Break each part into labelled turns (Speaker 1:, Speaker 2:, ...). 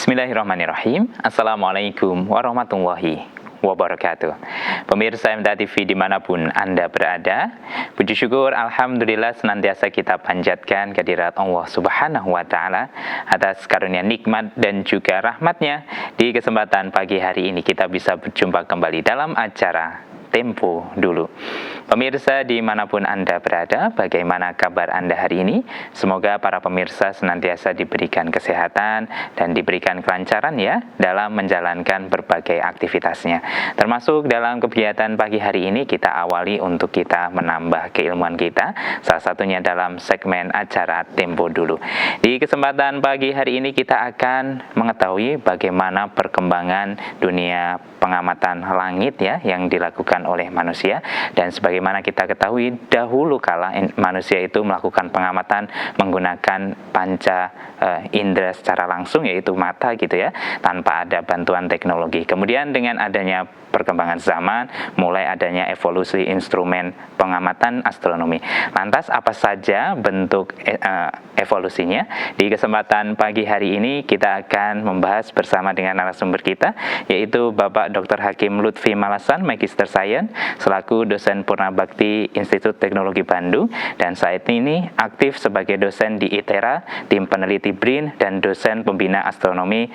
Speaker 1: Bismillahirrahmanirrahim. Assalamualaikum warahmatullahi wabarakatuh. Pemirsa MTA TV dimanapun Anda berada, puji syukur Alhamdulillah senantiasa kita panjatkan kehadirat Allah Subhanahu wa Ta'ala atas karunia nikmat dan juga rahmatnya. Di kesempatan pagi hari ini kita bisa berjumpa kembali dalam acara Tempo Dulu. Pemirsa dimanapun Anda berada, bagaimana kabar Anda hari ini? Semoga para pemirsa senantiasa diberikan kesehatan dan diberikan kelancaran ya dalam menjalankan berbagai aktivitasnya. Termasuk dalam kegiatan pagi hari ini kita awali untuk kita menambah keilmuan kita, salah satunya dalam segmen acara Tempo Dulu. Di kesempatan pagi hari ini kita akan mengetahui bagaimana perkembangan dunia pengamatan langit ya yang dilakukan oleh manusia, dan sebagaimana kita ketahui dahulu kala manusia itu melakukan pengamatan menggunakan panca indera secara langsung, yaitu mata gitu ya, tanpa ada bantuan teknologi. Kemudian dengan adanya perkembangan zaman, mulai adanya evolusi instrumen pengamatan astronomi. Lantas apa saja bentuk evolusinya? Di kesempatan pagi hari ini kita akan membahas bersama dengan narasumber kita, yaitu Bapak Dr. Hakim Lutfi Malasan, Magister Sains, selaku dosen Purnabakti Institut Teknologi Bandung, dan saat ini aktif sebagai dosen di ITERA, tim peneliti BRIN, dan dosen pembina astronomi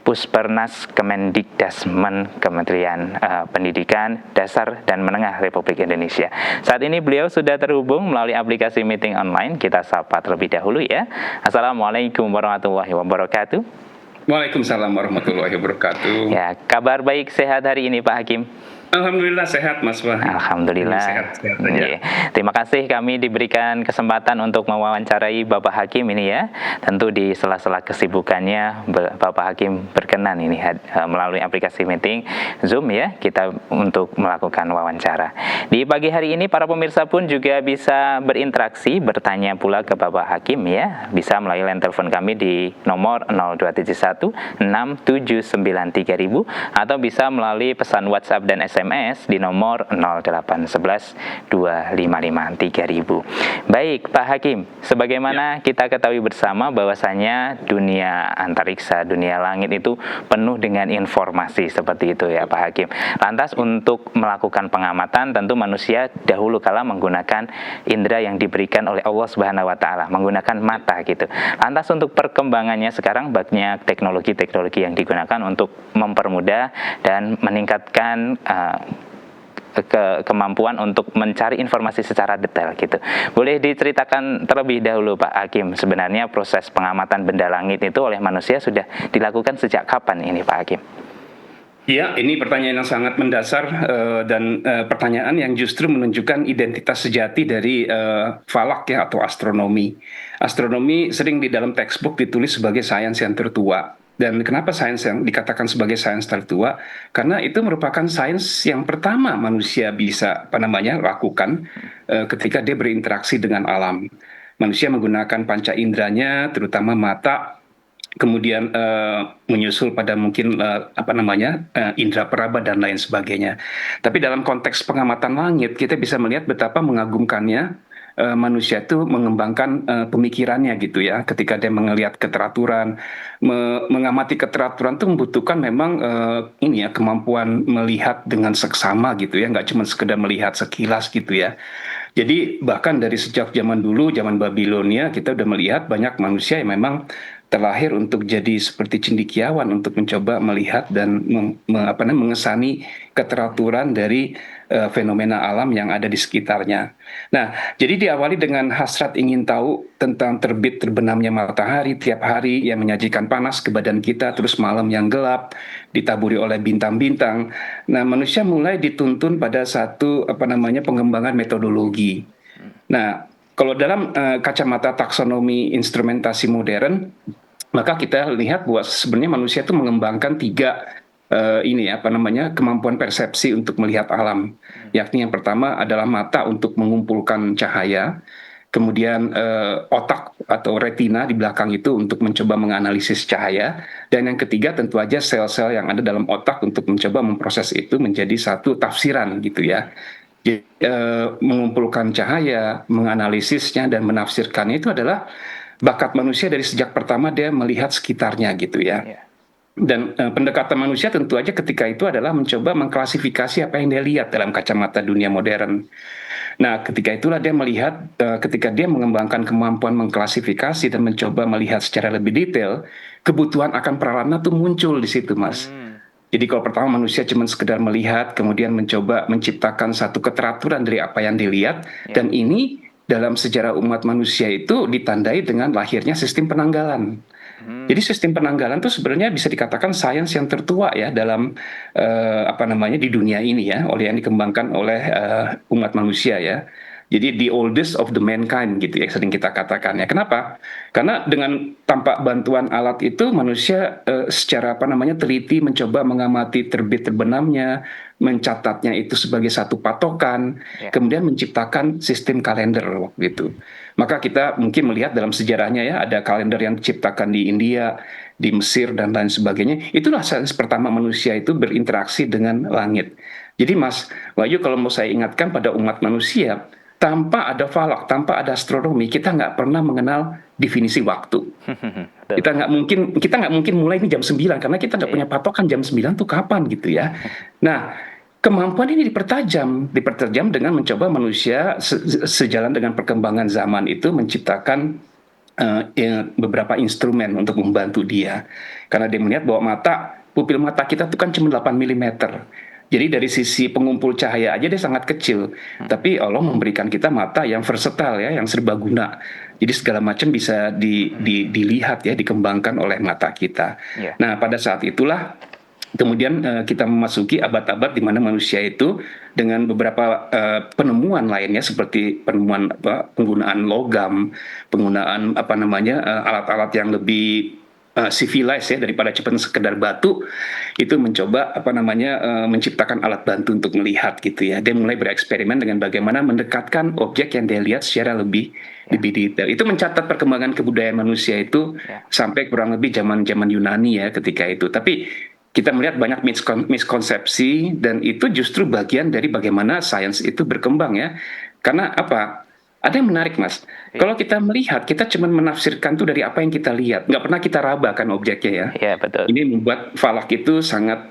Speaker 1: Puspernas Kemendikdasmen, Kementerian Pendidikan Dasar dan Menengah Republik Indonesia. Saat ini beliau sudah terhubung melalui aplikasi meeting online. Kita sapa terlebih dahulu ya. Assalamualaikum warahmatullahi wabarakatuh.
Speaker 2: Waalaikumsalam warahmatullahi wabarakatuh.
Speaker 1: Ya, kabar baik sehat hari ini Pak Hakim?
Speaker 2: Alhamdulillah sehat Mas Wah.
Speaker 1: Alhamdulillah.
Speaker 2: Sehat aja.
Speaker 1: Terima kasih kami diberikan kesempatan untuk mewawancarai Bapak Hakim ini ya. Tentu di sela-sela kesibukannya Bapak Hakim berkenan ini melalui aplikasi meeting Zoom ya, kita untuk melakukan wawancara. Di pagi hari ini para pemirsa pun juga bisa berinteraksi, bertanya pula ke Bapak Hakim ya. Bisa melalui line telepon kami di nomor 0271 6793000 atau bisa melalui pesan WhatsApp dan SMS di nomor 0811 255 3000. Baik Pak Hakim, sebagaimana kita ketahui bersama bahwasanya dunia antariksa, dunia langit itu penuh dengan informasi seperti itu ya Pak Hakim. Lantas untuk melakukan pengamatan tentu manusia dahulu kala menggunakan indera yang diberikan oleh Allah Subhanahu wa Ta'ala, menggunakan mata gitu. Lantas untuk perkembangannya sekarang banyak teknologi-teknologi yang digunakan untuk mempermudah dan meningkatkan kemampuan untuk mencari informasi secara detail gitu. Boleh diceritakan terlebih dahulu Pak Hakim, sebenarnya proses pengamatan benda langit itu oleh manusia sudah dilakukan sejak kapan ini Pak Hakim?
Speaker 2: Ya, ini pertanyaan yang sangat mendasar dan pertanyaan yang justru menunjukkan identitas sejati dari falak ya atau astronomi. Astronomi sering di dalam textbook ditulis sebagai sains yang tertua. Dan kenapa sains yang dikatakan sebagai sains tertua? Karena itu merupakan sains yang pertama manusia bisa lakukan ketika dia berinteraksi dengan alam. Manusia menggunakan panca inderanya, terutama mata, kemudian menyusul pada mungkin indera peraba dan lain sebagainya. Tapi dalam konteks pengamatan langit kita bisa melihat betapa mengagumkannya manusia itu mengembangkan pemikirannya gitu ya. Ketika dia melihat keteraturan, mengamati keteraturan itu membutuhkan memang kemampuan melihat dengan seksama gitu ya, nggak cuma sekedar melihat sekilas gitu ya. Jadi bahkan dari sejak zaman dulu, zaman Babilonia, kita udah melihat banyak manusia yang memang terlahir untuk jadi seperti cendekiawan, untuk mencoba melihat dan mengesani keteraturan dari fenomena alam yang ada di sekitarnya. Nah, jadi diawali dengan hasrat ingin tahu tentang terbit terbenamnya matahari tiap hari yang menyajikan panas ke badan kita, terus malam yang gelap ditaburi oleh bintang-bintang. Nah, manusia mulai dituntun pada satu pengembangan metodologi. Nah, kalau dalam kacamata taksonomi instrumentasi modern, maka kita lihat bahwa sebenarnya manusia itu mengembangkan tiga kemampuan persepsi untuk melihat alam. Yakni yang pertama adalah mata untuk mengumpulkan cahaya, kemudian otak atau retina di belakang itu untuk mencoba menganalisis cahaya, dan yang ketiga tentu aja sel-sel yang ada dalam otak untuk mencoba memproses itu menjadi satu tafsiran gitu ya. Jadi, mengumpulkan cahaya, menganalisisnya dan menafsirkannya itu adalah bakat manusia dari sejak pertama dia melihat sekitarnya gitu ya. Dan pendekatan manusia tentu aja ketika itu adalah mencoba mengklasifikasi apa yang dia lihat dalam kacamata dunia modern. Nah, ketika itulah dia melihat, ketika dia mengembangkan kemampuan mengklasifikasi dan mencoba melihat secara lebih detail, kebutuhan akan prarana tuh muncul di situ, Mas. Jadi kalau pertama manusia cuma sekedar melihat, kemudian mencoba menciptakan satu keteraturan dari apa yang dilihat, dan ini dalam sejarah umat manusia itu ditandai dengan lahirnya sistem penanggalan. Jadi sistem penanggalan itu sebenarnya bisa dikatakan sains yang tertua ya dalam apa namanya di dunia ini ya, oleh yang dikembangkan oleh umat manusia ya. Jadi the oldest of the mankind gitu ya sering kita katakan ya. Kenapa? Karena dengan tanpa bantuan alat itu manusia secara apa namanya teliti mencoba mengamati terbit terbenamnya, mencatatnya itu sebagai satu patokan, kemudian menciptakan sistem kalender waktu itu. Maka kita mungkin melihat dalam sejarahnya ya ada kalender yang diciptakan di India, di Mesir dan lain sebagainya. Itulah sains pertama manusia itu berinteraksi dengan langit. Jadi Mas Wahyu kalau mau saya ingatkan pada umat manusia, tanpa ada falak, tanpa ada astronomi, kita nggak pernah mengenal definisi waktu. Kita nggak mungkin mulai ini jam 9 karena kita nggak punya patokan jam 9 tuh kapan gitu ya. Nah, kemampuan ini dipertajam dengan mencoba manusia sejalan dengan perkembangan zaman itu menciptakan beberapa instrumen untuk membantu dia. Karena dia melihat bahwa pupil mata kita itu kan cuma 8 milimeter. Jadi dari sisi pengumpul cahaya aja dia sangat kecil. Tapi Allah memberikan kita mata yang versatile ya, yang serbaguna. Jadi segala macam bisa dilihat ya, dikembangkan oleh mata kita. Nah, pada saat itulah kemudian kita memasuki abad-abad di mana manusia itu dengan beberapa penemuan lainnya seperti penemuan penggunaan logam, penggunaan alat-alat yang lebih civilized ya daripada cuma sekedar batu, itu mencoba menciptakan alat bantu untuk melihat gitu ya. Dia mulai bereksperimen dengan bagaimana mendekatkan objek yang dia lihat secara lebih detail. Itu mencatat perkembangan kebudayaan manusia itu sampai kurang lebih zaman Yunani ya ketika itu. Tapi kita melihat banyak miskonsepsi dan itu justru bagian dari bagaimana sains itu berkembang ya. Karena apa? Ada yang menarik Mas. Kalau kita melihat, kita cuma menafsirkan tuh dari apa yang kita lihat, nggak pernah kita raba kan objeknya ya.
Speaker 1: Iya betul.
Speaker 2: Ini membuat falak itu sangat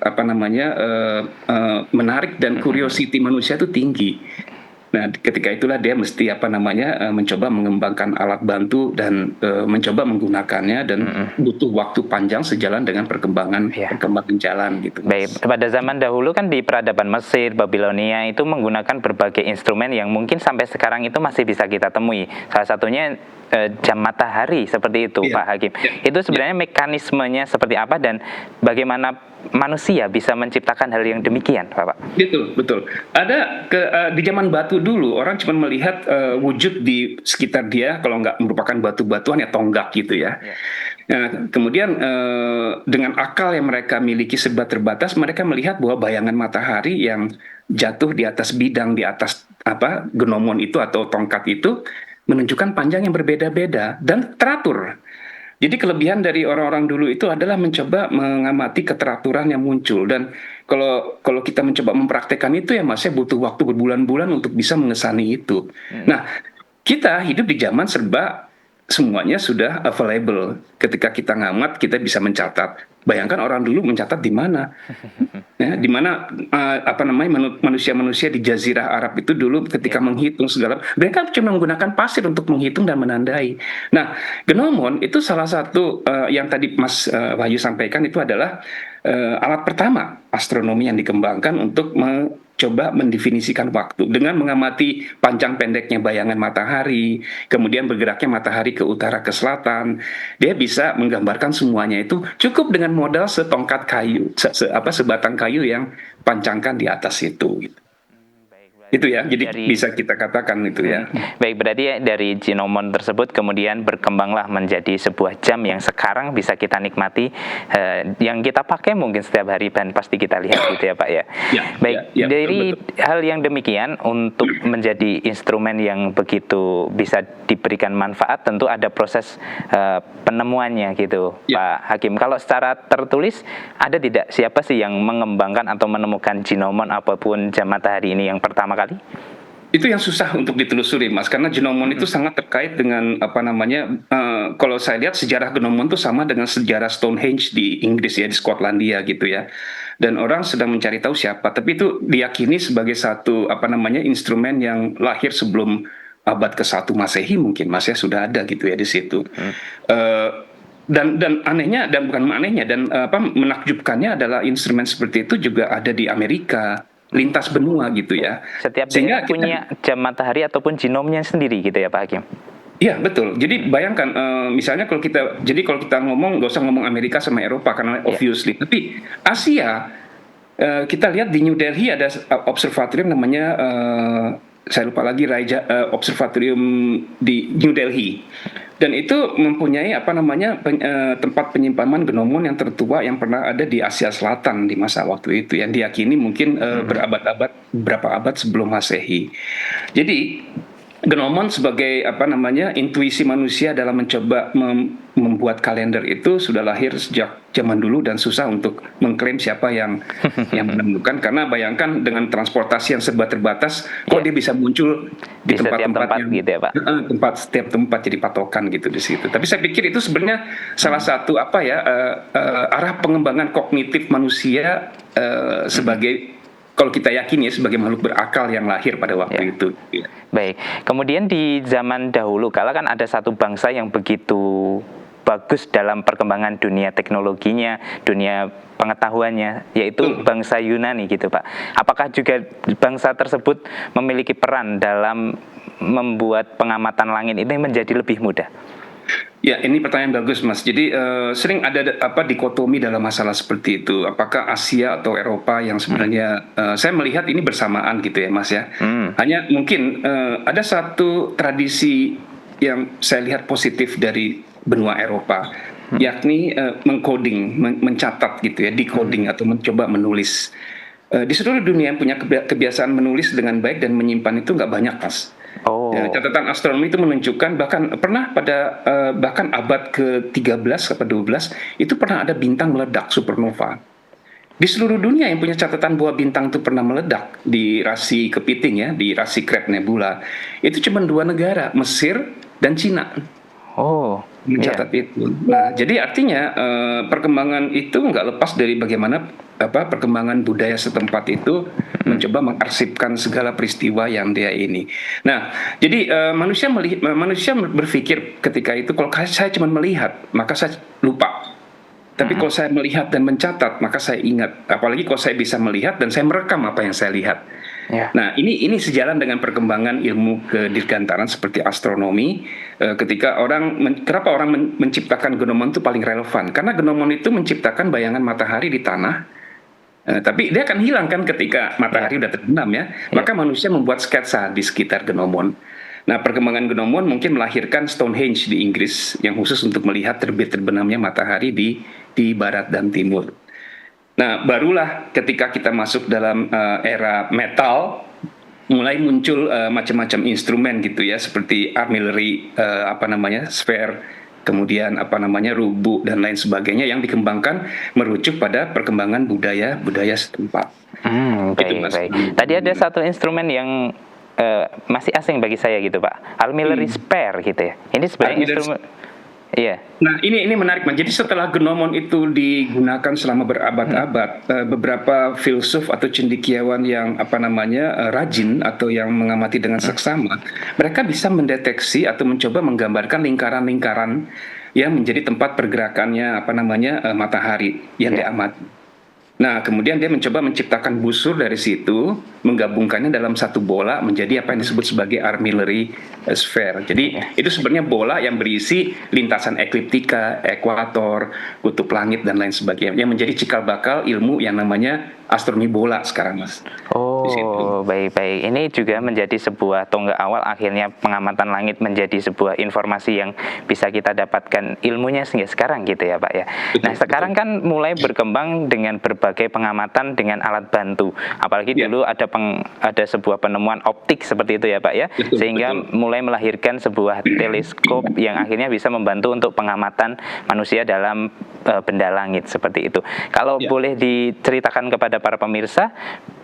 Speaker 2: menarik dan curiosity manusia itu tinggi. Nah, ketika itulah dia mesti mencoba mengembangkan alat bantu dan mencoba menggunakannya dan butuh waktu panjang sejalan dengan perkembangan jalan gitu.
Speaker 1: Baik, pada zaman dahulu kan di peradaban Mesir, Babilonia itu menggunakan berbagai instrumen yang mungkin sampai sekarang itu masih bisa kita temui. Salah satunya jam matahari seperti itu, Pak Hakim. Itu sebenarnya mekanismenya seperti apa dan bagaimana manusia bisa menciptakan hal yang demikian, Bapak?
Speaker 2: Betul. Ada di zaman batu dulu orang cuma melihat wujud di sekitar dia, kalau nggak merupakan batu-batuan ya tonggak gitu ya. Nah, kemudian dengan akal yang mereka miliki serba terbatas, mereka melihat bahwa bayangan matahari yang jatuh di atas bidang, di atas genomon itu atau tongkat itu menunjukkan panjang yang berbeda-beda dan teratur. Jadi kelebihan dari orang-orang dulu itu adalah mencoba mengamati keteraturan yang muncul, dan kalau kita mencoba mempraktekkan itu ya Mas, butuh waktu berbulan-bulan untuk bisa mengesani itu. Nah, kita hidup di zaman serba semuanya sudah available. Ketika kita ngamat, kita bisa mencatat. Bayangkan orang dulu mencatat di mana? Ya, di mana manusia-manusia di Jazirah Arab itu dulu ketika menghitung segala, mereka cuma menggunakan pasir untuk menghitung dan menandai. Nah, genomon itu salah satu yang tadi Mas Wahyu sampaikan itu adalah alat pertama astronomi yang dikembangkan untuk coba mendefinisikan waktu dengan mengamati panjang pendeknya bayangan matahari, kemudian bergeraknya matahari ke utara ke selatan. Dia bisa menggambarkan semuanya itu cukup dengan modal setongkat kayu, sebatang kayu yang pancangkan di atas itu. Itu ya, jadi bisa kita katakan itu ya.
Speaker 1: Baik, berarti dari ginomon tersebut kemudian berkembanglah menjadi sebuah jam yang sekarang bisa kita nikmati, yang kita pakai mungkin setiap hari dan pasti kita lihat gitu ya Pak ya. Baik, dari betul. Hal yang demikian untuk menjadi instrumen yang begitu bisa diberikan manfaat tentu ada proses penemuannya gitu Pak Hakim. Kalau secara tertulis ada tidak siapa sih yang mengembangkan atau menemukan ginomon apapun jam matahari ini yang pertama kali?
Speaker 2: Itu yang susah untuk ditelusuri, Mas, karena Genomon itu sangat terkait dengan apa namanya, kalau saya lihat sejarah Genomon itu sama dengan sejarah Stonehenge di Inggris ya, di Skotlandia gitu ya. Dan orang sedang mencari tahu siapa, tapi itu diyakini sebagai satu apa namanya instrumen yang lahir sebelum abad ke-1 Masehi mungkin, Mas, ya, sudah ada gitu ya di situ. Eh, dan anehnya, dan bukan anehnya, dan apa menakjubkannya adalah instrumen seperti itu juga ada di Amerika, lintas benua gitu ya.
Speaker 1: Setiap daerah
Speaker 2: Sehingga kita,
Speaker 1: punya jam matahari ataupun genomnya sendiri gitu ya Pak Hakim.
Speaker 2: iya betul. Jadi bayangkan, misalnya kalau kita ngomong, nggak usah ngomong Amerika sama Eropa karena
Speaker 1: Ya.
Speaker 2: obviously, tapi Asia, kita lihat di New Delhi ada observatorium namanya, saya lupa lagi, Observatorium di New Delhi. Dan itu mempunyai apa namanya tempat penyimpanan genomon yang tertua yang pernah ada di Asia Selatan di masa waktu itu, yang diyakini mungkin berapa abad sebelum Masehi. Jadi Genomon sebagai apa namanya intuisi manusia dalam mencoba membuat kalender itu sudah lahir sejak zaman dulu dan susah untuk mengklaim siapa yang menemukan, karena bayangkan dengan transportasi yang serba terbatas, kok dia bisa muncul di
Speaker 1: Di setiap
Speaker 2: tempat-tempat
Speaker 1: tempat
Speaker 2: yang
Speaker 1: gitu ya Pak.
Speaker 2: setiap tempat jadi patokan gitu di situ. Tapi saya pikir itu sebenarnya salah satu apa ya, arah pengembangan kognitif manusia, sebagai, kalau kita yakin ya, sebagai makhluk berakal yang lahir pada waktu itu.
Speaker 1: Baik, kemudian di zaman dahulu kala kan ada satu bangsa yang begitu bagus dalam perkembangan dunia teknologinya, dunia pengetahuannya, yaitu bangsa Yunani gitu Pak. Apakah juga bangsa tersebut memiliki peran dalam membuat pengamatan langit ini menjadi lebih mudah?
Speaker 2: Ya, ini pertanyaan bagus, Mas. Jadi sering ada dikotomi dalam masalah seperti itu. Apakah Asia atau Eropa yang sebenarnya, saya melihat ini bersamaan gitu ya, Mas ya. Hanya mungkin ada satu tradisi yang saya lihat positif dari benua Eropa, yakni mengcoding, mencatat gitu ya, decoding atau mencoba menulis. Di seluruh dunia yang punya kebiasaan menulis dengan baik dan menyimpan itu nggak banyak, Mas.
Speaker 1: Oh,
Speaker 2: Ya, catatan astronomi itu menunjukkan bahkan pernah pada bahkan abad ke-13 atau 12 itu pernah ada bintang meledak, supernova. Di seluruh dunia yang punya catatan bahwa bintang itu pernah meledak di rasi Kepiting ya, di rasi Crab Nebula, itu cuma 2 negara, Mesir dan Cina,
Speaker 1: oh,
Speaker 2: mencatat itu. Nah, jadi artinya perkembangan itu nggak lepas dari bagaimana perkembangan budaya setempat itu mencoba mengarsipkan segala peristiwa yang dia ini. Nah, jadi manusia berpikir ketika itu, kalau saya cuma melihat maka saya lupa. Tapi kalau saya melihat dan mencatat maka saya ingat. Apalagi kalau saya bisa melihat dan saya merekam apa yang saya lihat.
Speaker 1: Ya.
Speaker 2: Nah, ini sejalan dengan perkembangan ilmu kedirgantaran seperti astronomi. Ketika kenapa orang menciptakan genomon itu paling relevan? Karena genomon itu menciptakan bayangan matahari di tanah. Tapi dia akan hilang kan ketika matahari udah terbenam ya. Maka manusia membuat sketsa di sekitar genomon. Nah, perkembangan genomon mungkin melahirkan Stonehenge di Inggris yang khusus untuk melihat terbit terbenamnya matahari di barat dan timur. Nah, barulah ketika kita masuk dalam era metal, mulai muncul macam-macam instrumen gitu ya, seperti artillery, sphere, kemudian rubu dan lain sebagainya yang dikembangkan merujuk pada perkembangan budaya setempat.
Speaker 1: Baik. Tadi ada satu instrumen yang masih asing bagi saya gitu Pak, artillery sphere gitu ya. Ini sebenarnya instrumen. Iya.
Speaker 2: Nah, ini menarik, Mas. Jadi setelah genomon itu digunakan selama berabad-abad, beberapa filsuf atau cendekiawan yang rajin atau yang mengamati dengan seksama, mereka bisa mendeteksi atau mencoba menggambarkan lingkaran-lingkaran yang menjadi tempat pergerakannya matahari yang diamati. Nah, kemudian dia mencoba menciptakan busur dari situ, menggabungkannya dalam satu bola menjadi apa yang disebut sebagai artillery sphere. Jadi itu sebenarnya bola yang berisi lintasan ekliptika, ekuator, kutub langit dan lain sebagainya, yang menjadi cikal bakal ilmu yang namanya astronomi bola sekarang, Mas.
Speaker 1: Oh, baik. Ini juga menjadi sebuah tonggak awal akhirnya pengamatan langit menjadi sebuah informasi yang bisa kita dapatkan ilmunya sehingga sekarang gitu ya Pak ya. Nah, sekarang kan mulai berkembang dengan berbagai pengamatan dengan alat bantu. Apalagi dulu ada sebuah penemuan optik seperti itu ya Pak ya. Sehingga mulai melahirkan sebuah teleskop yang akhirnya bisa membantu untuk pengamatan manusia dalam benda langit seperti itu. Kalau boleh diceritakan kepada para pemirsa,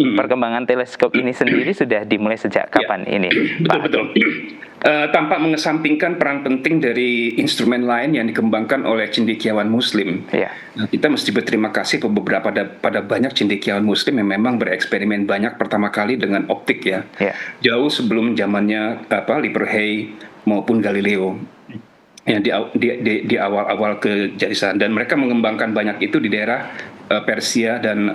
Speaker 1: perkembangan teleskop ini sendiri sudah dimulai sejak kapan ini, Pak?
Speaker 2: Betul. Tanpa mengesampingkan peran penting dari instrumen lain yang dikembangkan oleh cendekiawan Muslim.
Speaker 1: Ya.
Speaker 2: Nah, kita mesti berterima kasih pada banyak cendekiawan Muslim yang memang bereksperimen banyak pertama kali dengan optik ya. Jauh sebelum zamannya Lippershey maupun Galileo. Yang di awal-awal kejayaan, dan mereka mengembangkan banyak itu di daerah Persia dan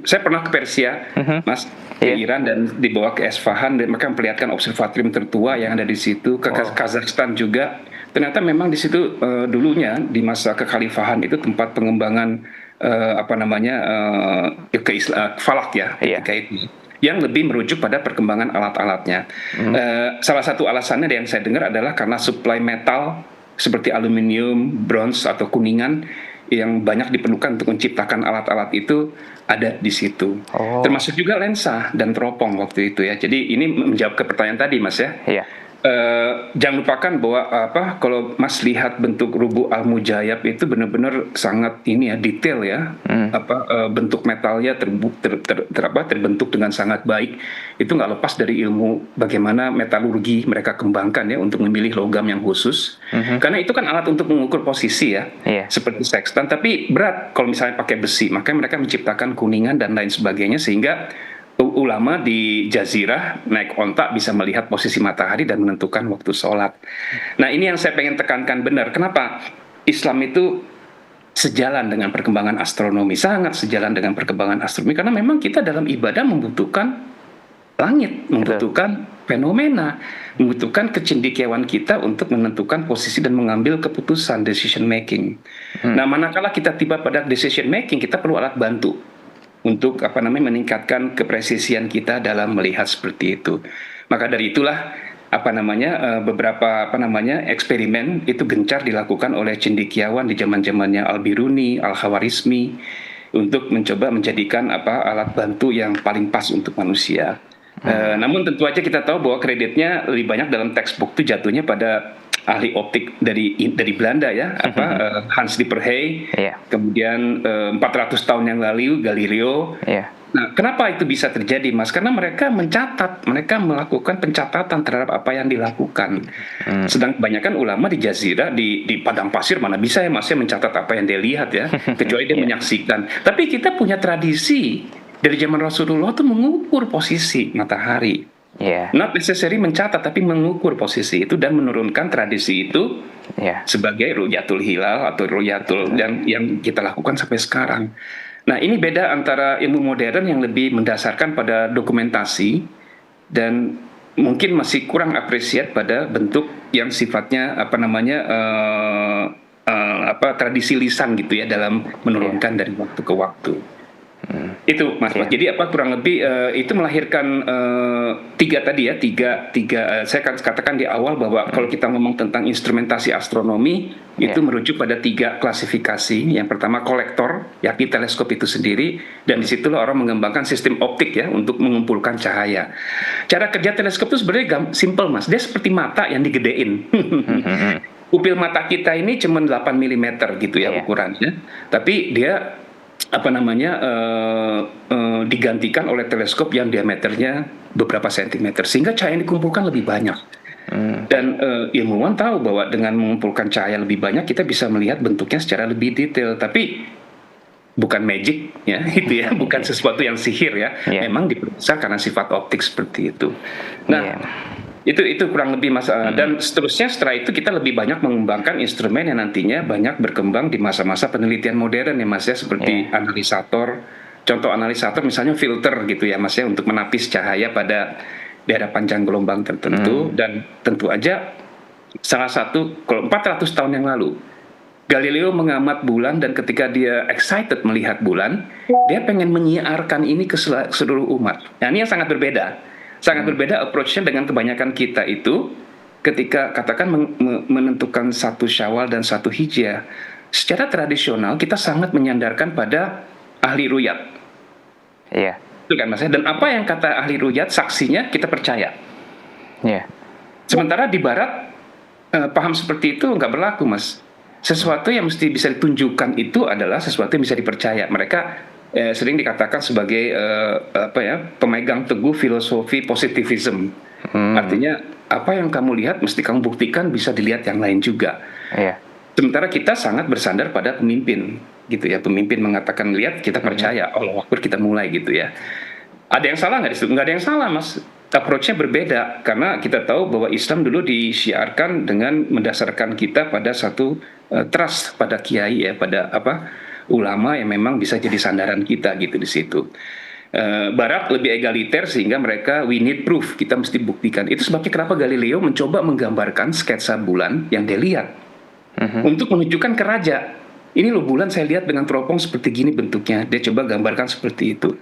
Speaker 2: saya pernah ke Persia, Mas, ke Iran dan dibawa ke Esfahan, dan mereka memperlihatkan observatorium tertua yang ada di situ, ke Kazakhstan juga. Ternyata memang di situ dulunya di masa kekhalifahan itu tempat pengembangan falak ya, ketika itu, yang lebih merujuk pada perkembangan alat-alatnya. Salah satu alasannya yang saya dengar adalah karena suplai metal seperti aluminium, bronze atau kuningan yang banyak diperlukan untuk menciptakan alat-alat itu ada di situ. Termasuk juga lensa dan teropong waktu itu ya. Jadi ini menjawab ke pertanyaan tadi, Mas ya. Jangan lupakan bahwa kalau Mas lihat bentuk Rubu Al-Mujayyab itu benar-benar sangat detail ya. Bentuk metalnya terbentuk dengan sangat baik. Itu nggak lepas dari ilmu bagaimana metalurgi mereka kembangkan ya untuk memilih logam yang khusus. Karena itu kan alat untuk mengukur posisi ya, seperti sextant, tapi berat kalau misalnya pakai besi. Makanya mereka menciptakan kuningan dan lain sebagainya sehingga ulama di Jazirah naik onta bisa melihat posisi matahari dan menentukan waktu sholat. Nah, ini yang saya pengen tekankan benar. Kenapa Islam itu sejalan dengan perkembangan astronomi, sangat sejalan dengan perkembangan astronomi, karena memang kita dalam ibadah membutuhkan langit, membutuhkan fenomena, membutuhkan kecendekiawan kita untuk menentukan posisi dan mengambil keputusan, decision making. Nah, manakala kita tiba pada decision making, kita perlu alat bantu untuk meningkatkan kepresisian kita dalam melihat seperti itu. Maka dari itulah beberapa eksperimen itu gencar dilakukan oleh cendekiawan di zaman-zamannya Al-Biruni, Al-Khawarizmi untuk mencoba menjadikan alat bantu yang paling pas untuk manusia. Namun tentu aja kita tahu bahwa kreditnya lebih banyak dalam textbook itu jatuhnya pada ahli optik dari Belanda ya, Hans Lippershey, kemudian 400 tahun yang lalu Galileo. Nah, kenapa itu bisa terjadi, Mas? Karena mereka mereka melakukan pencatatan terhadap apa yang dilakukan. Sedang kebanyakan ulama di Jazirah, di padang pasir, mana bisa ya Mas ya mencatat apa yang dia lihat ya, kecuali dia menyaksikan. Tapi kita punya tradisi dari zaman Rasulullah itu mengukur posisi matahari. Not necessary mencatat, tapi mengukur posisi itu dan menurunkan tradisi itu sebagai ru'yatul hilal atau ru'yatul yang kita lakukan sampai sekarang. Nah, ini beda antara ilmu modern yang lebih mendasarkan pada dokumentasi dan mungkin masih kurang apresiat pada bentuk yang sifatnya tradisi lisan gitu ya dalam menurunkan dari waktu ke waktu. Itu Mas. Jadi kurang lebih itu melahirkan tiga saya akan katakan di awal bahwa kalau kita ngomong tentang instrumentasi astronomi itu merujuk pada 3 klasifikasi. Yang pertama kolektor, yakni teleskop itu sendiri, dan disitulah orang mengembangkan sistem optik ya untuk mengumpulkan cahaya. Cara kerja teleskop itu sebenarnya simple, Mas. Dia seperti mata yang digedein. Pupil mata kita ini cuma 8 mm gitu ya ukurannya, tapi dia digantikan oleh teleskop yang diameternya beberapa sentimeter sehingga cahaya yang dikumpulkan lebih banyak. Dan ilmuwan tahu bahwa dengan mengumpulkan cahaya lebih banyak kita bisa melihat bentuknya secara lebih detail, tapi bukan magic ya, itu ya, bukan sesuatu yang sihir ya. Memang diperiksa karena sifat optik seperti itu. Nah, itu kurang lebih masalah. Dan seterusnya setelah itu kita lebih banyak mengembangkan instrumen yang nantinya banyak berkembang di masa-masa penelitian modern ya Mas ya, seperti analisator. Contoh analisator misalnya filter gitu ya Mas ya, untuk menapis cahaya pada daerah panjang gelombang tertentu. Dan tentu aja salah satu, kalau 400 tahun yang lalu Galileo mengamat bulan, dan ketika dia excited melihat bulan, dia pengen menyiarkan ini ke seluruh umat. Nah, ini yang sangat berbeda. Sangat berbeda approach-nya dengan kebanyakan kita itu ketika katakan menentukan 1 Syawal dan 1 Hijjah. Secara tradisional kita sangat menyandarkan pada ahli ruyat. Itu kan Mas. Dan apa yang kata ahli ruyat, saksinya kita percaya. Sementara di Barat paham seperti itu nggak berlaku, Mas. Sesuatu yang mesti bisa ditunjukkan itu adalah sesuatu yang bisa dipercaya. Mereka sering dikatakan sebagai pemegang teguh filosofi positivism. Artinya apa yang kamu lihat mesti kamu buktikan bisa dilihat yang lain juga.
Speaker 1: Iya.
Speaker 2: Sementara kita sangat bersandar pada pemimpin, gitu ya. Pemimpin mengatakan lihat, kita percaya. Allah Akbar, kita mulai gitu ya. Ada yang salah nggak di situ? Nggak ada yang salah, Mas. Approach-nya berbeda karena kita tahu bahwa Islam dulu disiarkan dengan mendasarkan kita pada satu trust pada kiai ya, pada ulama yang memang bisa jadi sandaran kita gitu di situ. Barat lebih egaliter sehingga mereka we need proof, kita mesti buktikan. Itu sebabnya kenapa Galileo mencoba menggambarkan sketsa bulan yang dia lihat untuk menunjukkan ke raja. Ini loh bulan saya lihat dengan teropong seperti gini bentuknya. Dia coba gambarkan seperti itu.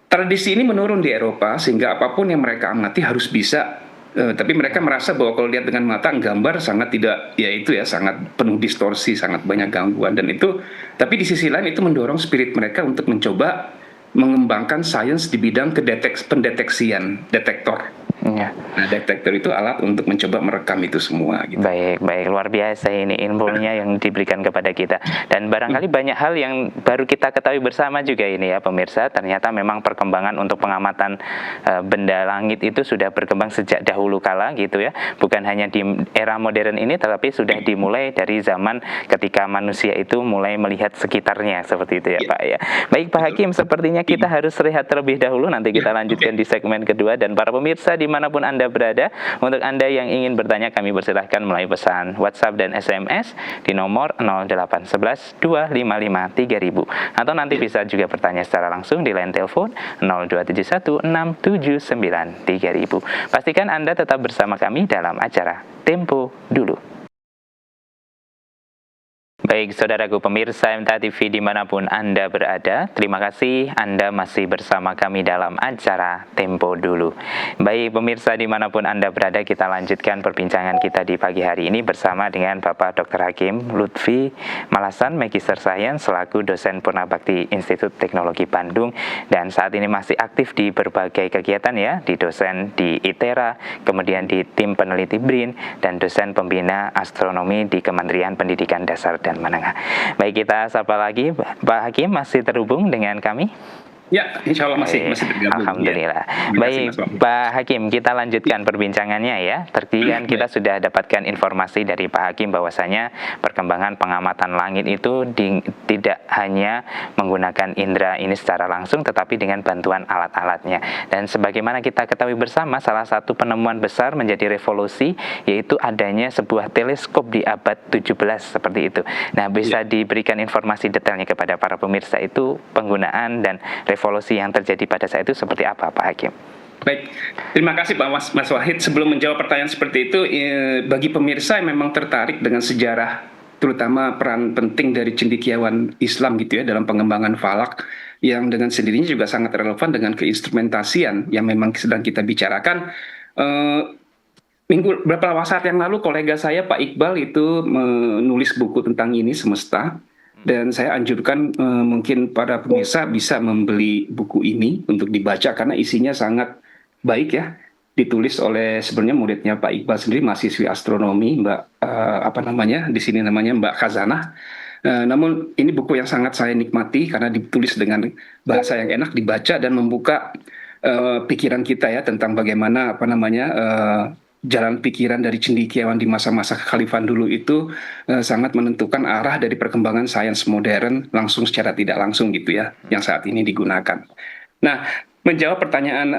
Speaker 2: Tradisi ini menurun di Eropa sehingga apapun yang mereka amati harus bisa. Tapi mereka merasa bahwa kalau lihat dengan mata gambar sangat tidak, ya itu ya sangat penuh distorsi, sangat banyak gangguan dan itu. Tapi di sisi lain itu mendorong spirit mereka untuk mencoba mengembangkan sains di bidang pendeteksian, detektor.
Speaker 1: Ya.
Speaker 2: Nah, detektor itu alat untuk mencoba merekam itu semua. Gitu.
Speaker 1: Baik, luar biasa ini ilmunya yang diberikan kepada kita. Dan barangkali banyak hal yang baru kita ketahui bersama juga ini ya pemirsa. Ternyata memang perkembangan untuk pengamatan benda langit itu sudah berkembang sejak dahulu kala gitu ya. Bukan hanya di era modern ini, tetapi sudah dimulai dari zaman ketika manusia itu mulai melihat sekitarnya seperti itu ya Pak ya. Baik Pak Hakim, sepertinya kita harus rehat terlebih dahulu. Nanti kita lanjutkan di segmen kedua. Dan para pemirsa dimanapun Anda berada, untuk Anda yang ingin bertanya kami persilahkan melalui pesan WhatsApp dan SMS di nomor 0811 255 3000 atau nanti bisa juga bertanya secara langsung di line telepon 0271 679 3000. Pastikan Anda tetap bersama kami dalam acara Tempo Dulu. Baik, saudaraku pemirsa MTA TV dimanapun Anda berada, terima kasih Anda masih bersama kami dalam acara Tempo Dulu. Baik, pemirsa dimanapun Anda berada, kita lanjutkan perbincangan kita di pagi hari ini bersama dengan Bapak Dr. Hakim Lutfi Malasan, Magister Sains, selaku dosen Purnabakti Institut Teknologi Bandung, dan saat ini masih aktif di berbagai kegiatan ya, di dosen di ITERA, kemudian di tim peneliti BRIN, dan dosen pembina astronomi di Kementerian Pendidikan Dasar dan Menengah. Baik, kita sapa lagi Pak Hakim, masih terhubung dengan kami?
Speaker 2: Ya, insya Allah masih tergabung.
Speaker 1: Alhamdulillah. Ya. Baik, Pak Hakim, kita lanjutkan perbincangannya ya. Terkadang kita sudah dapatkan informasi dari Pak Hakim bahwasanya perkembangan pengamatan langit itu tidak hanya menggunakan indera ini secara langsung, tetapi dengan bantuan alat-alatnya. Dan sebagaimana kita ketahui bersama, salah satu penemuan besar menjadi revolusi, yaitu adanya sebuah teleskop di abad 17 seperti itu. Nah, bisa diberikan informasi detailnya kepada para pemirsa itu penggunaan dan revolusi yang terjadi pada saat itu seperti apa, Pak Hakim?
Speaker 2: Baik, terima kasih Pak Mas Wahid. Sebelum menjawab pertanyaan seperti itu, bagi pemirsa yang memang tertarik dengan sejarah, terutama peran penting dari cendekiawan Islam gitu ya dalam pengembangan falak, yang dengan sendirinya juga sangat relevan dengan keinstrumentasian yang memang sedang kita bicarakan. Beberapa saat yang lalu kolega saya Pak Iqbal itu menulis buku tentang ini Semesta. Dan saya anjurkan mungkin para pemirsa bisa membeli buku ini untuk dibaca karena isinya sangat baik ya. Ditulis oleh sebenarnya muridnya Pak Iqbal sendiri, mahasiswi astronomi, di sini namanya Mbak Khazanah. Namun ini buku yang sangat saya nikmati karena ditulis dengan bahasa yang enak dibaca dan membuka pikiran kita ya tentang bagaimana jalan pikiran dari cendekiawan di masa-masa kekhalifahan dulu itu sangat menentukan arah dari perkembangan sains modern langsung secara tidak langsung gitu ya, yang saat ini digunakan. Nah, menjawab pertanyaan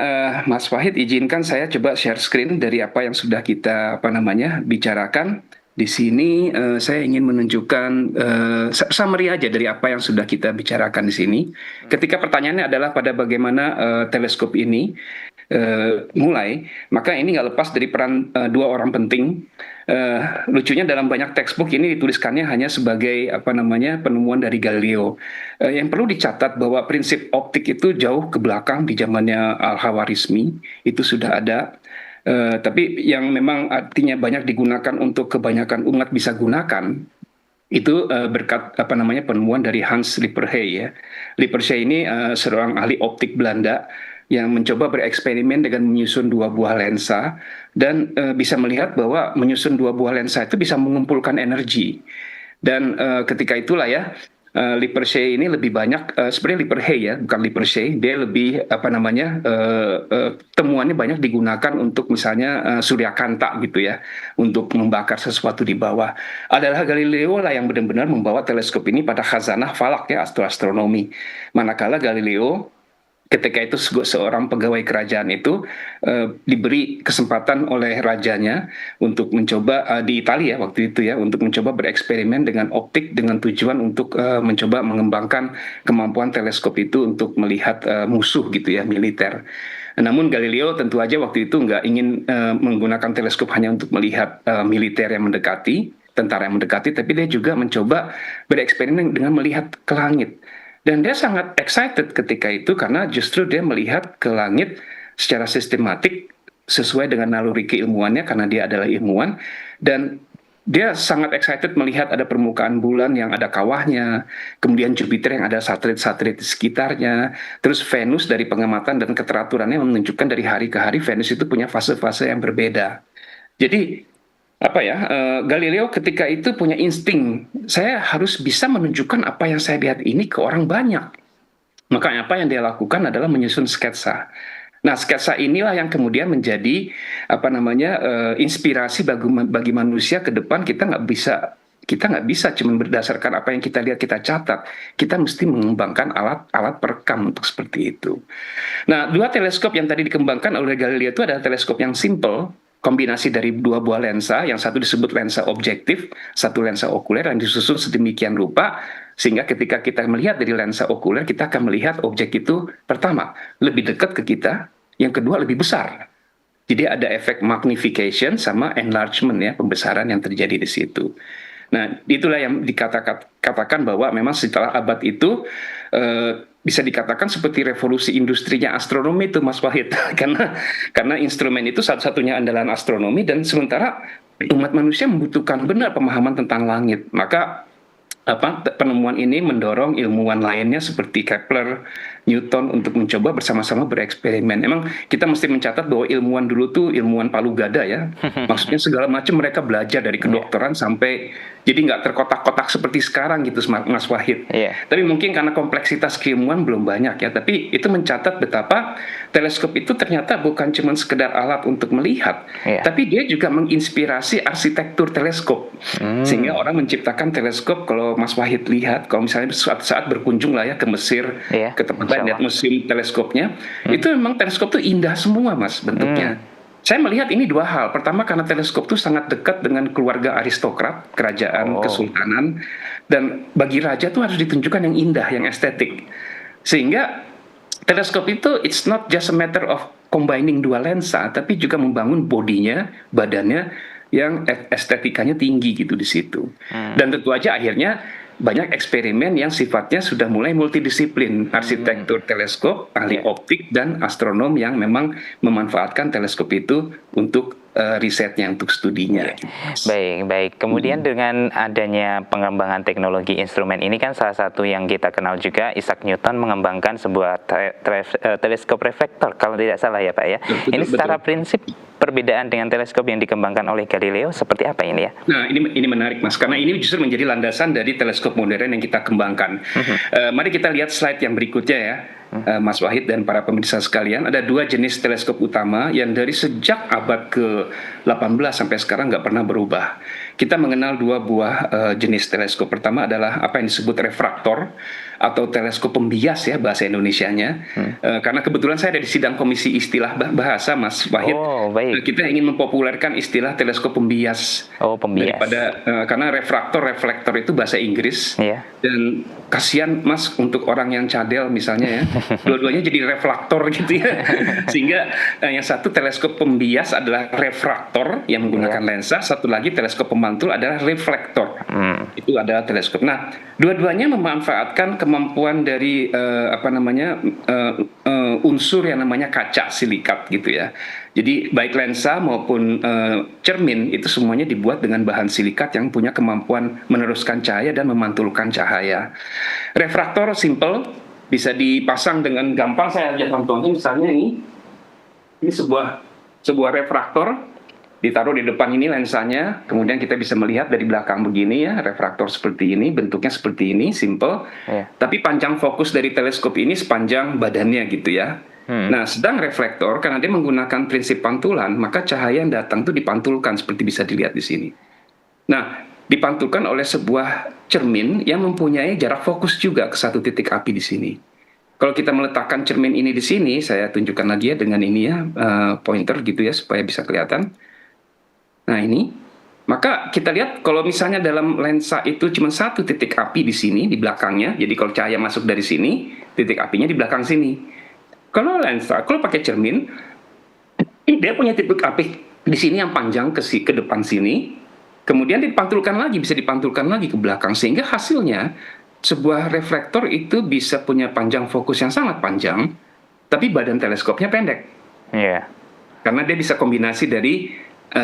Speaker 2: Mas Wahid, izinkan saya coba share screen dari apa yang sudah kita bicarakan. Di sini saya ingin menunjukkan summary aja dari apa yang sudah kita bicarakan di sini. Ketika pertanyaannya adalah pada bagaimana teleskop ini mulai, maka ini nggak lepas dari peran dua orang penting. Lucunya dalam banyak textbook ini dituliskannya hanya sebagai penemuan dari Galileo. Yang perlu dicatat bahwa prinsip optik itu jauh ke belakang di zamannya Al-Khawarizmi itu sudah ada. Tapi yang memang artinya banyak digunakan untuk kebanyakan umat bisa gunakan itu berkat penemuan dari Hans Lippershey ya. Lippershey ini seorang ahli optik Belanda yang mencoba bereksperimen dengan menyusun dua buah lensa dan bisa melihat bahwa menyusun dua buah lensa itu bisa mengumpulkan energi. Dan ketika itulah ya Lippershey ini lebih banyak, sebenarnya Lippershey ya, bukan Lippershey, dia lebih temuannya banyak digunakan untuk misalnya suryakanta gitu ya, untuk membakar sesuatu di bawah. Adalah Galileo lah yang benar-benar membawa teleskop ini pada khazanah falak ya, astronomi. Manakala Galileo ketika itu seorang pegawai kerajaan itu diberi kesempatan oleh rajanya untuk mencoba di Italia ya waktu itu ya, untuk mencoba bereksperimen dengan optik dengan tujuan untuk mencoba mengembangkan kemampuan teleskop itu untuk melihat musuh gitu ya, militer. Namun Galileo tentu aja waktu itu nggak ingin menggunakan teleskop hanya untuk melihat militer yang mendekati, tentara yang mendekati, tapi dia juga mencoba bereksperimen dengan melihat ke langit. Dan dia sangat excited ketika itu karena justru dia melihat ke langit secara sistematik sesuai dengan naluri keilmuannya karena dia adalah ilmuwan, dan dia sangat excited melihat ada permukaan bulan yang ada kawahnya, kemudian Jupiter yang ada satelit-satelit di sekitarnya, terus Venus dari pengamatan dan keteraturannya menunjukkan dari hari ke hari Venus itu punya fase-fase yang berbeda. Jadi Galileo ketika itu punya insting, saya harus bisa menunjukkan apa yang saya lihat ini ke orang banyak. Maka apa yang dia lakukan adalah menyusun sketsa. Nah, sketsa inilah yang kemudian menjadi inspirasi bagi manusia ke depan. Kita nggak bisa cuma berdasarkan apa yang kita lihat kita catat. Kita mesti mengembangkan alat perekam untuk seperti itu. Nah, dua teleskop yang tadi dikembangkan oleh Galileo itu adalah teleskop yang simple, kombinasi dari dua buah lensa, yang satu disebut lensa objektif, satu lensa okuler yang disusun sedemikian rupa, sehingga ketika kita melihat dari lensa okuler, kita akan melihat objek itu pertama, lebih dekat ke kita, yang kedua lebih besar. Jadi ada efek magnification sama enlargement ya, pembesaran yang terjadi di situ. Nah, itulah yang dikatakan bahwa memang setelah abad itu, bisa dikatakan seperti revolusi industrinya astronomi itu Mas Wahid karena instrumen itu satu-satunya andalan astronomi, dan sementara umat manusia membutuhkan benar pemahaman tentang langit. Maka penemuan ini mendorong ilmuwan lainnya seperti Kepler, Newton untuk mencoba bersama-sama bereksperimen. Emang kita mesti mencatat bahwa ilmuwan dulu tuh ilmuwan palu gada ya. Maksudnya segala macam mereka belajar dari kedokteran sampai, jadi nggak terkotak-kotak seperti sekarang gitu Mas Wahid. Tapi mungkin karena kompleksitas keilmuan belum banyak ya. Tapi itu mencatat betapa teleskop itu ternyata bukan cuma sekedar alat untuk melihat, tapi dia juga menginspirasi arsitektur teleskop. Sehingga orang menciptakan teleskop. Kalau Mas Wahid lihat, kalau misalnya suatu saat berkunjung lah ya ke Mesir, ke tempat lihat museum teleskopnya, itu memang teleskop tuh indah semua Mas bentuknya. Saya melihat ini dua hal. Pertama karena teleskop itu sangat dekat dengan keluarga aristokrat, kerajaan, kesultanan, dan bagi raja tuh harus ditunjukkan yang indah, yang estetik. Sehingga teleskop itu it's not just a matter of combining dua lensa, tapi juga membangun bodinya, badannya yang estetikanya tinggi gitu di situ. Dan tentu aja akhirnya banyak eksperimen yang sifatnya sudah mulai multidisiplin, arsitektur teleskop, ahli optik, dan astronom yang memang memanfaatkan teleskop itu untuk risetnya, untuk studinya.
Speaker 1: Baik. Kemudian dengan adanya pengembangan teknologi instrumen ini kan salah satu yang kita kenal juga, Isaac Newton mengembangkan sebuah teleskop reflektor kalau tidak salah ya Pak ya. Ini secara prinsip perbedaan dengan teleskop yang dikembangkan oleh Galileo seperti apa ini ya?
Speaker 2: Nah, ini menarik Mas, karena ini justru menjadi landasan dari teleskop modern yang kita kembangkan. Mari kita lihat slide yang berikutnya ya, Mas Wahid dan para pemirsa sekalian. Ada dua jenis teleskop utama yang dari sejak abad ke-18 sampai sekarang nggak pernah berubah. Kita mengenal dua buah jenis teleskop. Pertama adalah apa yang disebut refraktor atau teleskop pembias ya bahasa Indonesianya. Karena kebetulan saya ada di sidang komisi istilah bahasa Mas Wahid. Kita ingin mempopulerkan istilah teleskop pembias. Daripada karena refraktor itu bahasa Inggris. Dan kasihan Mas untuk orang yang cadel misalnya ya. Dua-duanya jadi reflektor gitu ya. Sehingga yang satu teleskop pembias adalah refraktor yang menggunakan lensa, satu lagi teleskop pemantul adalah reflektor. Itu adalah teleskop. Nah, dua-duanya memanfaatkan kemampuan dari unsur yang namanya kaca silikat gitu ya. Jadi baik lensa maupun cermin itu semuanya dibuat dengan bahan silikat yang punya kemampuan meneruskan cahaya dan memantulkan cahaya. Refraktor simple, bisa dipasang dengan gampang. Saya ajak contohnya misalnya ini sebuah refraktor ditaruh di depan ini lensanya, kemudian kita bisa melihat dari belakang begini ya, refraktor seperti ini, bentuknya seperti ini, simple. Tapi panjang fokus dari teleskop ini sepanjang badannya gitu ya. Nah, sedang reflektor karena dia menggunakan prinsip pantulan, maka cahaya yang datang itu dipantulkan seperti bisa dilihat di sini. Nah, dipantulkan oleh sebuah cermin yang mempunyai jarak fokus juga ke satu titik api di sini. Kalau kita meletakkan cermin ini di sini, saya tunjukkan lagi ya dengan ini ya, pointer gitu ya supaya bisa kelihatan. Nah ini, maka kita lihat kalau misalnya dalam lensa itu cuma satu titik api di sini, di belakangnya, jadi kalau cahaya masuk dari sini, titik apinya di belakang sini. Kalau lensa, kalau pakai cermin, dia punya titik api di sini yang panjang ke depan sini, kemudian dipantulkan lagi, bisa dipantulkan lagi ke belakang, sehingga hasilnya sebuah reflektor itu bisa punya panjang fokus yang sangat panjang, tapi badan teleskopnya pendek. Karena dia bisa kombinasi dari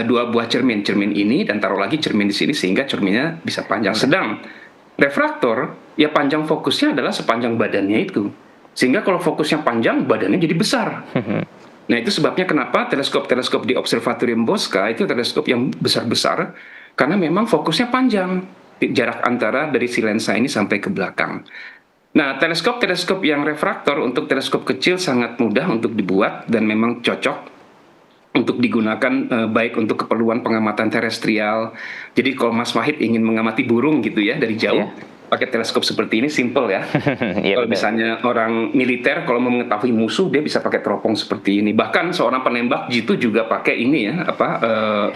Speaker 2: dua buah cermin ini dan taruh lagi cermin di sini sehingga cerminnya bisa panjang. Sedang refraktor ya panjang fokusnya adalah sepanjang badannya itu. Sehingga kalau fokusnya panjang, badannya jadi besar. Nah, itu sebabnya kenapa teleskop-teleskop di Observatorium Bosca itu teleskop yang besar-besar karena memang fokusnya panjang. Jarak antara dari si lensa ini sampai ke belakang. Nah, teleskop-teleskop yang refraktor untuk teleskop kecil sangat mudah untuk dibuat dan memang cocok untuk digunakan baik untuk keperluan pengamatan terestrial. Jadi kalau Mas Wahid ingin mengamati burung gitu ya dari jauh, pakai teleskop seperti ini simple ya. Kalau misalnya orang militer kalau mau mengetahui musuh dia bisa pakai teropong seperti ini. Bahkan seorang penembak jitu juga pakai ini ya,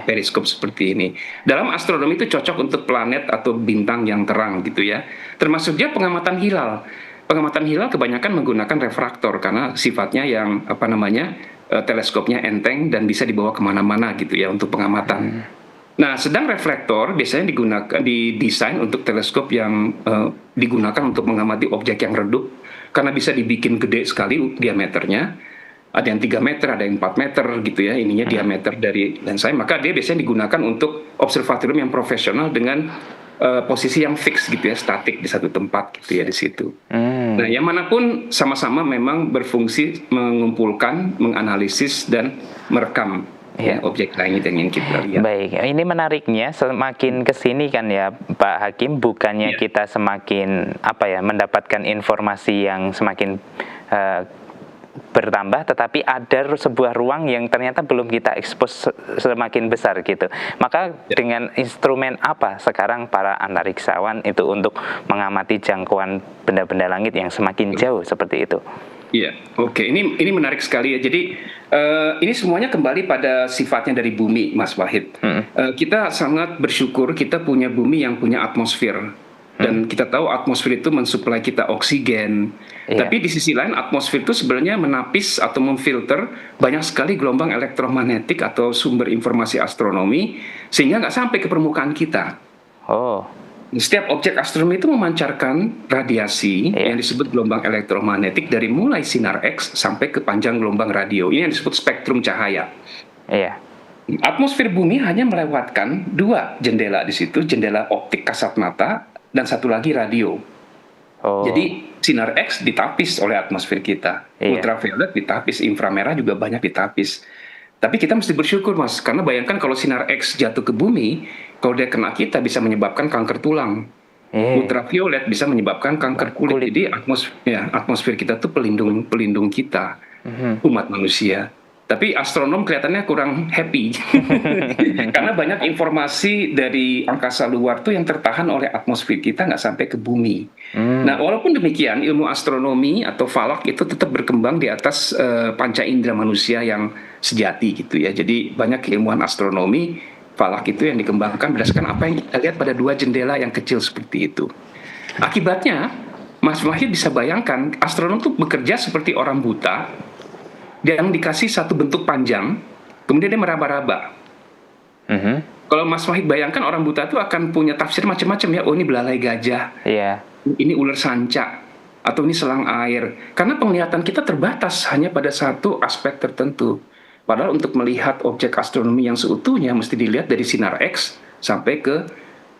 Speaker 2: periskop seperti ini. Dalam astronomi itu cocok untuk planet atau bintang yang terang gitu ya. Termasuk dia pengamatan hilal. Pengamatan hilal kebanyakan menggunakan refraktor karena sifatnya yang teleskopnya enteng dan bisa dibawa kemana-mana gitu ya untuk pengamatan. Nah, sedang reflektor biasanya didesain untuk teleskop yang digunakan untuk mengamati objek yang redup karena bisa dibikin gede sekali diameternya. Ada yang 3 meter, ada yang 4 meter gitu ya, ininya diameter dari lensa. Maka dia biasanya digunakan untuk observatorium yang profesional dengan posisi yang fix gitu ya, statik di satu tempat gitu ya di situ. Nah, yang manapun sama-sama memang berfungsi mengumpulkan, menganalisis dan merekam objek langit yang ingin kita lihat.
Speaker 1: Baik, ini menariknya semakin kesini kan ya Pak Hakim, bukannya kita semakin mendapatkan informasi yang semakin bertambah, tetapi ada sebuah ruang yang ternyata belum kita ekspos semakin besar gitu. Maka dengan instrumen apa sekarang para antariksawan itu untuk mengamati jangkauan benda-benda langit yang semakin jauh seperti itu?
Speaker 2: Iya, oke. Ini menarik sekali ya. Jadi ini semuanya kembali pada sifatnya dari bumi, Mas Wahid. Kita sangat bersyukur kita punya bumi yang punya atmosfer. Dan kita tahu atmosfer itu mensuplai kita oksigen. Tapi di sisi lain atmosfer itu sebenarnya menapis atau memfilter banyak sekali gelombang elektromagnetik atau sumber informasi astronomi sehingga nggak sampai ke permukaan kita. Setiap objek astronomi itu memancarkan radiasi yang disebut gelombang elektromagnetik dari mulai sinar X sampai ke panjang gelombang radio. Ini yang disebut spektrum cahaya. Atmosfer bumi hanya melewatkan 2 jendela di situ, jendela optik kasat mata dan satu lagi radio. Jadi sinar X ditapis oleh atmosfer kita, ultraviolet ditapis, inframerah juga banyak ditapis. Tapi kita mesti bersyukur Mas, karena bayangkan kalau sinar X jatuh ke bumi, kalau dia kena kita bisa menyebabkan kanker tulang. Ultraviolet bisa menyebabkan kanker kulit. Jadi atmosfer kita tuh pelindung kita, umat manusia. Tapi astronom kelihatannya kurang happy karena banyak informasi dari angkasa luar tuh yang tertahan oleh atmosfer kita nggak sampai ke bumi. Nah, walaupun demikian ilmu astronomi atau falak itu tetap berkembang di atas panca indera manusia yang sejati gitu ya. Jadi banyak keilmuan astronomi falak itu yang dikembangkan berdasarkan apa yang kita lihat pada 2 jendela yang kecil seperti itu. Akibatnya Mas Wahid bisa bayangkan astronom tuh bekerja seperti orang buta. Dia yang dikasih satu bentuk panjang, kemudian dia meraba-raba. Kalau Mas Wahid bayangkan orang buta itu akan punya tafsir macam-macam ya. Oh, ini belalai gajah, ini ular sanca, atau ini selang air. Karena penglihatan kita terbatas hanya pada satu aspek tertentu. Padahal untuk melihat objek astronomi yang seutuhnya mesti dilihat dari sinar X sampai ke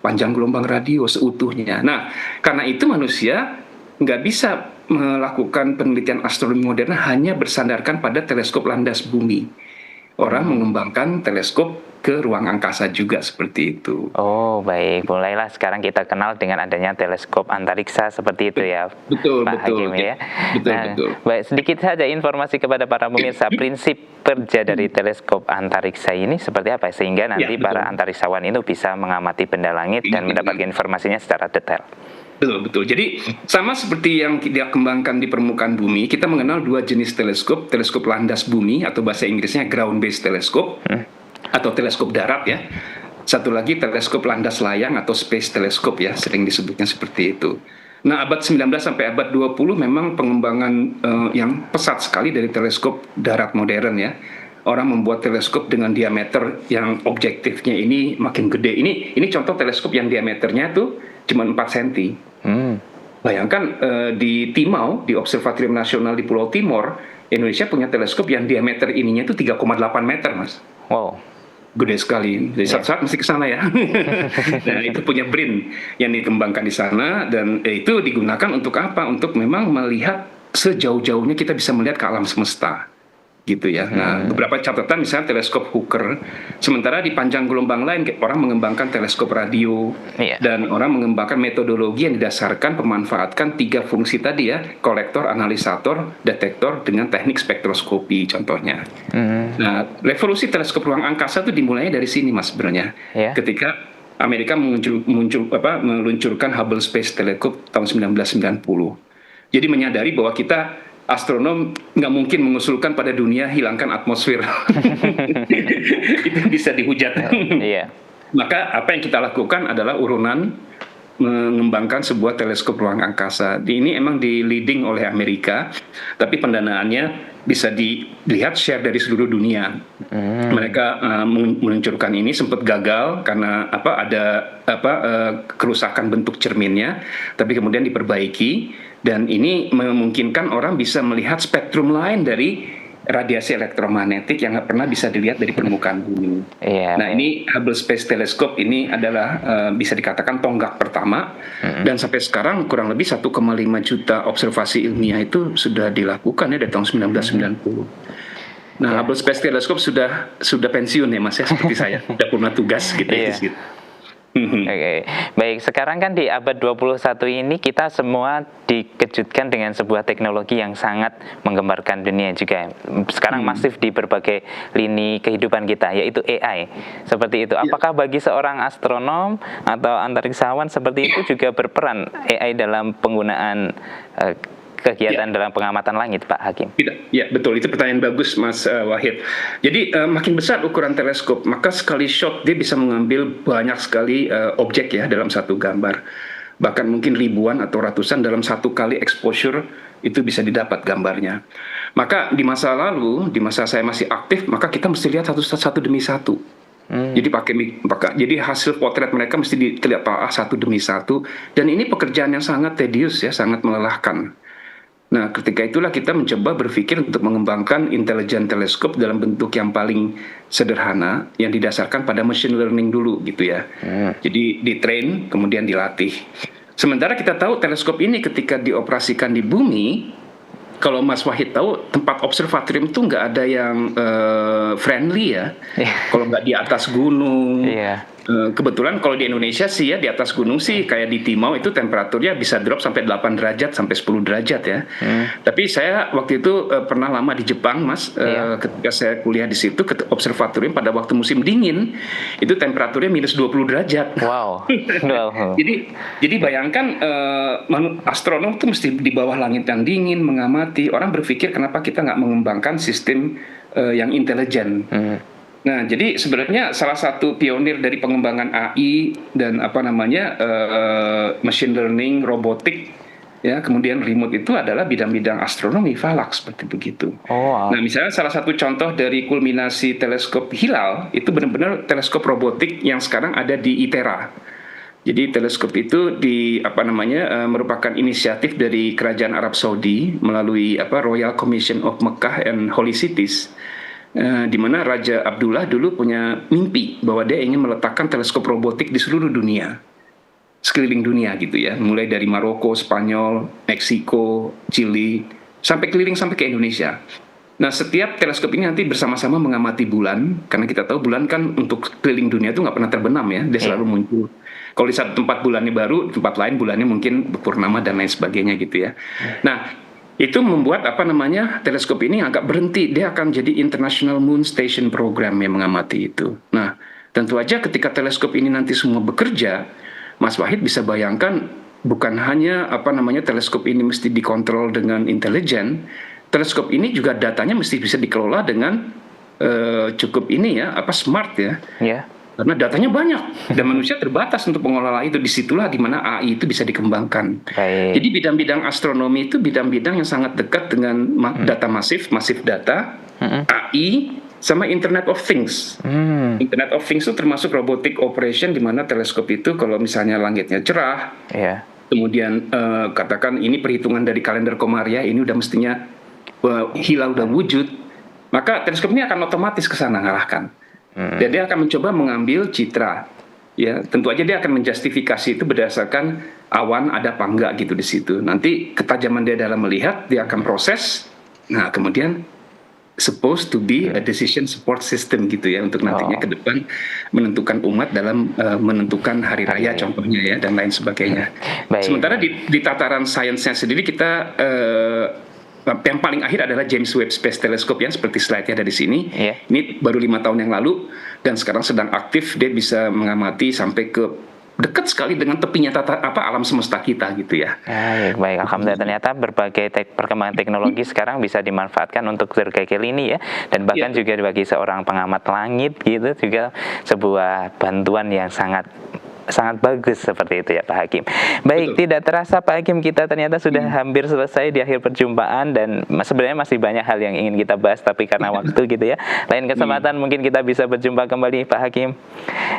Speaker 2: panjang gelombang radio seutuhnya. Nah, karena itu manusia nggak bisa melakukan penelitian astronomi modern hanya bersandarkan pada teleskop landas bumi. orang mengembangkan teleskop ke ruang angkasa juga seperti itu.
Speaker 1: Oh, baik. Mulailah sekarang kita kenal dengan adanya teleskop antariksa seperti itu ya,
Speaker 2: Betul,
Speaker 1: Pak
Speaker 2: betul.
Speaker 1: Hakim ya.
Speaker 2: Betul,
Speaker 1: Nah,
Speaker 2: betul.
Speaker 1: baik, sedikit saja informasi kepada para pemirsa, prinsip kerja dari teleskop antariksa ini seperti apa sehingga nanti
Speaker 2: betul.
Speaker 1: para antariksawan itu bisa mengamati benda langit dan mendapatkan informasinya secara detail.
Speaker 2: Betul, betul. Jadi sama seperti yang dia kembangkan di permukaan bumi, kita mengenal dua jenis teleskop, teleskop landas bumi atau bahasa Inggrisnya ground-based teleskop atau teleskop darat ya. Satu lagi teleskop landas layang atau space teleskop ya, sering disebutnya seperti itu. Nah, abad 19 sampai abad 20 memang pengembangan yang pesat sekali dari teleskop darat modern ya. Orang membuat teleskop dengan diameter yang objektifnya ini makin gede. Ini contoh teleskop yang diameternya tuh cuma 4 cm. Bayangkan di Timau, di Observatorium Nasional di Pulau Timor, Indonesia punya teleskop yang diameter ininya itu 3,8 meter, Mas.
Speaker 1: Wow.
Speaker 2: Gede sekali. Jadi saat-saat mesti ke sana ya. Nah, itu punya BRIN yang dikembangkan di sana dan itu digunakan untuk apa? Untuk memang melihat sejauh-jauhnya kita bisa melihat ke alam semesta. Gitu ya. Nah, beberapa catatan misalnya teleskop Hooker. Sementara di panjang gelombang lain orang mengembangkan teleskop radio dan orang mengembangkan metodologi yang didasarkan pemanfaatkan 3 fungsi tadi ya, kolektor, analisator, detektor dengan teknik spektroskopi contohnya. Nah, revolusi teleskop ruang angkasa itu dimulainya dari sini Mas sebenarnya. Ketika Amerika meluncurkan Hubble Space Telescope tahun 1990. Jadi menyadari bahwa kita astronom nggak mungkin mengusulkan pada dunia hilangkan atmosfer. Itu bisa dihujat. Maka apa yang kita lakukan adalah urunan mengembangkan sebuah teleskop ruang angkasa. Ini emang di leading oleh Amerika, tapi pendanaannya bisa dilihat share dari seluruh dunia. Mereka meluncurkan ini sempat gagal karena ada kerusakan bentuk cerminnya, tapi kemudian diperbaiki dan ini memungkinkan orang bisa melihat spektrum lain dari radiasi elektromagnetik yang nggak pernah bisa dilihat dari permukaan bumi. Nah, ini Hubble Space Telescope ini adalah bisa dikatakan tonggak pertama dan sampai sekarang kurang lebih 1,5 juta observasi ilmiah itu sudah dilakukan ya dari tahun 1990. Nah, Hubble Space Telescope sudah pensiun ya Mas ya, seperti saya, sudah purna tugas gitu.
Speaker 1: Oke. Baik, sekarang kan di abad 21 ini kita semua dikejutkan dengan sebuah teknologi yang sangat menggembarkan dunia juga. Sekarang masif di berbagai lini kehidupan kita, yaitu AI. Seperti itu. Apakah bagi seorang astronom atau antariksawan seperti itu juga berperan AI dalam penggunaan kegiatan dalam pengamatan langit, Pak Hakim?
Speaker 2: Ya, betul. Itu pertanyaan bagus, Mas Wahid. Jadi makin besar ukuran teleskop, maka sekali shot dia bisa mengambil banyak sekali objek ya dalam satu gambar. Bahkan mungkin ribuan atau ratusan dalam satu kali exposure itu bisa didapat gambarnya. Maka di masa lalu, di masa saya masih aktif, maka kita mesti lihat satu demi satu. Jadi jadi hasil potret mereka mesti dilihat satu demi satu. Dan ini pekerjaan yang sangat tedious ya, sangat melelahkan. Nah, ketika itulah kita mencoba berpikir untuk mengembangkan intelligent teleskop dalam bentuk yang paling sederhana, yang didasarkan pada machine learning dulu gitu ya. Jadi di-train, kemudian dilatih. Sementara kita tahu teleskop ini ketika dioperasikan di bumi, kalau Mas Wahid tahu, tempat observatorium itu nggak ada yang friendly ya. Kalau nggak di atas gunung. Kebetulan kalau di Indonesia sih ya, di atas gunung sih kayak di Timau itu temperaturnya bisa drop sampai 8 derajat sampai 10 derajat ya. Tapi saya waktu itu pernah lama di Jepang Mas, ketika saya kuliah di situ ke observatorium pada waktu musim dingin itu temperaturnya minus 20 derajat.
Speaker 1: Wow.
Speaker 2: Jadi bayangkan astronom itu mesti di bawah langit yang dingin mengamati. Orang berpikir kenapa kita nggak mengembangkan sistem yang intelijen. Nah, jadi sebenarnya salah satu pionir dari pengembangan AI dan machine learning, robotik, ya, kemudian remote itu adalah bidang-bidang astronomi, falak seperti begitu. Nah, misalnya salah satu contoh dari kulminasi teleskop hilal itu benar-benar teleskop robotik yang sekarang ada di ITERA. Jadi teleskop itu merupakan inisiatif dari Kerajaan Arab Saudi melalui Royal Commission of Mecca and Holy Cities. Di mana Raja Abdullah dulu punya mimpi bahwa dia ingin meletakkan teleskop robotik di seluruh dunia, sekeliling dunia gitu ya, mulai dari Maroko, Spanyol, Meksiko, Chili, sampai keliling sampai ke Indonesia. Nah, setiap teleskop ini nanti bersama-sama mengamati bulan, karena kita tahu bulan kan untuk keliling dunia itu nggak pernah terbenam ya, dia selalu muncul. Kalau di satu tempat bulannya baru, di tempat lain bulannya mungkin berpurnama dan lain sebagainya gitu ya. Nah, itu membuat apa namanya teleskop ini agak berhenti, dia akan jadi International Moon Station Program yang mengamati itu. Nah, tentu aja ketika teleskop ini nanti semua bekerja, Mas Wahid bisa bayangkan bukan hanya apa namanya teleskop ini mesti dikontrol dengan intelijen, teleskop ini juga datanya mesti bisa dikelola dengan cukup ini ya, apa smart ya.
Speaker 1: Ya.
Speaker 2: Karena datanya banyak dan manusia terbatas untuk mengelola itu. Disitulah di mana AI itu bisa dikembangkan.
Speaker 1: Baik.
Speaker 2: Jadi bidang-bidang astronomi itu bidang-bidang yang sangat dekat dengan data masif data, AI, sama Internet of Things. Internet of Things itu termasuk robotic operation, di mana teleskop itu kalau misalnya langitnya cerah, kemudian katakan ini perhitungan dari kalender Komaria, ini udah mestinya hilal udah wujud, maka teleskop ini akan otomatis ke sana ngarahkan. Dan dia akan mencoba mengambil citra. Ya, tentu aja dia akan menjustifikasi itu berdasarkan awan ada apa enggak gitu di situ. Nanti ketajaman dia dalam melihat, dia akan proses. Nah, kemudian supposed to be a decision support system gitu ya, untuk nantinya ke depan menentukan umat dalam menentukan hari raya contohnya ya, dan lain sebagainya. Sementara di tataran sainsnya sendiri kita yang paling akhir adalah James Webb Space Telescope yang seperti slide-nya ada di sini. Ini baru 5 tahun yang lalu dan sekarang sedang aktif. Dia bisa mengamati sampai ke dekat sekali dengan tepinya alam semesta kita gitu ya.
Speaker 1: Baik. Alhamdulillah, ternyata berbagai perkembangan teknologi sekarang bisa dimanfaatkan untuk berbagai lini ya, dan bahkan juga bagi seorang pengamat langit gitu juga sebuah bantuan yang sangat bagus seperti itu ya Pak Hakim. Baik, betul. Tidak terasa Pak Hakim, kita ternyata sudah hampir selesai di akhir perjumpaan, dan sebenarnya masih banyak hal yang ingin kita bahas, tapi karena waktu gitu ya, lain kesempatan mungkin kita bisa berjumpa kembali Pak Hakim.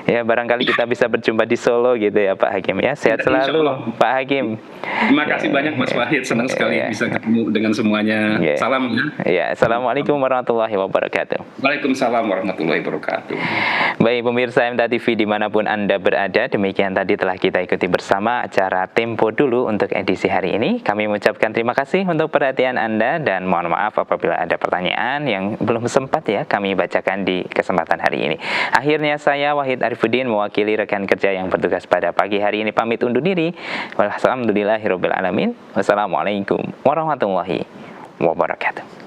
Speaker 1: Ya, barangkali kita bisa berjumpa di Solo gitu ya Pak Hakim ya. Sehat selalu Pak Hakim.
Speaker 2: Terima kasih banyak Mas Wahid, senang sekali bisa ketemu dengan semuanya. Salam
Speaker 1: ya. Assalamualaikum warahmatullahi wabarakatuh.
Speaker 2: Waalaikumsalam warahmatullahi wabarakatuh.
Speaker 1: Baik pemirsa MTA TV dimanapun Anda berada, demikian tadi telah kita ikuti bersama acara Tempo Dulu untuk edisi hari ini. Kami mengucapkan terima kasih untuk perhatian Anda, dan mohon maaf apabila ada pertanyaan yang belum sempat ya kami bacakan di kesempatan hari ini. Akhirnya saya Wahid Arifuddin mewakili rekan kerja yang bertugas pada pagi hari ini pamit undur diri. Alhamdulillahirabbil alamin. Wassalamualaikum warahmatullahi wabarakatuh.